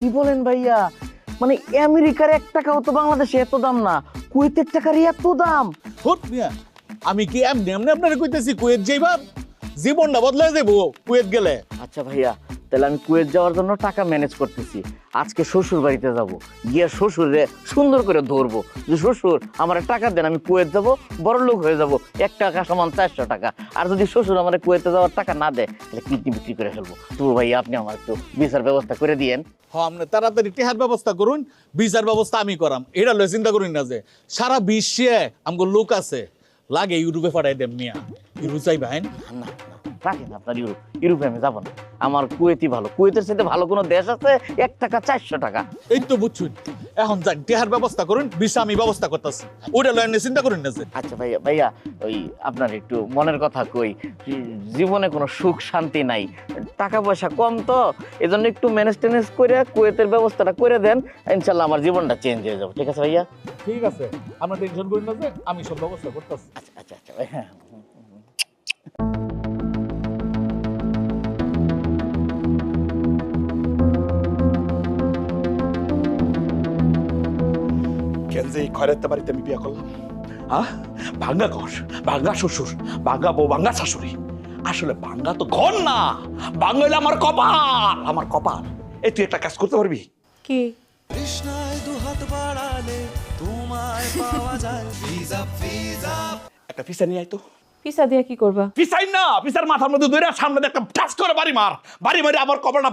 কি বলেন ভাইয়া? মানে আমেরিকার 1 টাকাও তো বাংলাদেশে এত দাম না, কুয়েতের টাকার এত দাম। হুট মিয়া, আমি কি এমনি এমনি আপনারে কইতেছি কুয়েত যাইবা? জীবনটা বদলে যাবো কুয়েত গেলে। আচ্ছা ভাইয়া, তাহলে আমি কুয়েত যাওয়ার জন্য টাকা ম্যানেজ করতেছি। আজকে শ্বশুর বাড়িতে যাব, গিয়ে শ্বশুরে সুন্দর করে ধরবো যে শ্বশুর আমার টাকা দেন, আমি কুয়েত যাব, বড় লোক হয়ে যাব, 1 টাকা সমান 400 টাকা। আর যদি শ্বশুর আমার কুয়েতে যাওয়ার টাকা না দেয়, তাহলে কিডনি বিক্রি করে ফেলবো। তো ভাইয়া আপনি আমার একটু ভিসার ব্যবস্থা করে দিয়েন। আপনি তাড়াতাড়ি টেহার ব্যবস্থা করুন, ভিসার ব্যবস্থা আমি করাম। এটা লয় চিন্তা করুন না যে সারা বিশ্বে আমগো লোক আছে, লাগে ইউরোপে পাঠাই দেম মিয়া। ইউরোপ চাইবা হ্যাঁ? না রাখেন আপনার ইউরোপে আমি যাবো না, আমার কুয়েতই ভালো। কুয়েতের সাথে ভালো কোনো দেশ আছে? 1 টাকা 400 টাকা। এই তো বুঝছুন, এখন যাক টেহার ব্যবস্থা করুন, ভিসা আমি ব্যবস্থা করতেছি। ওটা লয় নিয়ে চিন্তা করুন না যে। আচ্ছা ভাইয়া, ভাইয়া ওই আপনার একটু মনের কথা কই, জীবনে কোনো সুখ শান্তি নাই, টাকা পয়সা কম, তো এজন্য একটু ম্যানেজ টেনেজ করে কুয়েতের ব্যবস্থাটা করে দেন, ইনশাল্লাহ আমার জীবনটা চেঞ্জ হয়ে যাবে। ঠিক আছে ভাইয়া? ঠিক আছে, আপনার টেনশন করুন না যে, আমি সব ব্যবস্থা করতেছি। আচ্ছা আচ্ছা আচ্ছা ভাইয়া। কেন যে এই খয়রাতে বাড়িতে আমি বিয়ে করলাম? হ্যাঁ, ভাঙ্গা ঘর, ভাঙ্গা শ্বশুর, ভাঙ্গা বউ, ভাঙ্গা শাশুড়ি। আসলে ভাঙ্গা তো ঘর না, ভাঙ্গা হইলে আমার কপাল, আমার কপাল। এই তুই একটা কাজ করতে পারবি? কি? একটা পিসা নিয়ে আয় তো। পিসা দিয়া কি করবা? পিসাই না, পিসার মাথার মধ্যে ধরে সামনে একটা টাচ করে বাড়ি মার, বাড়ি মারি আমার কপালটা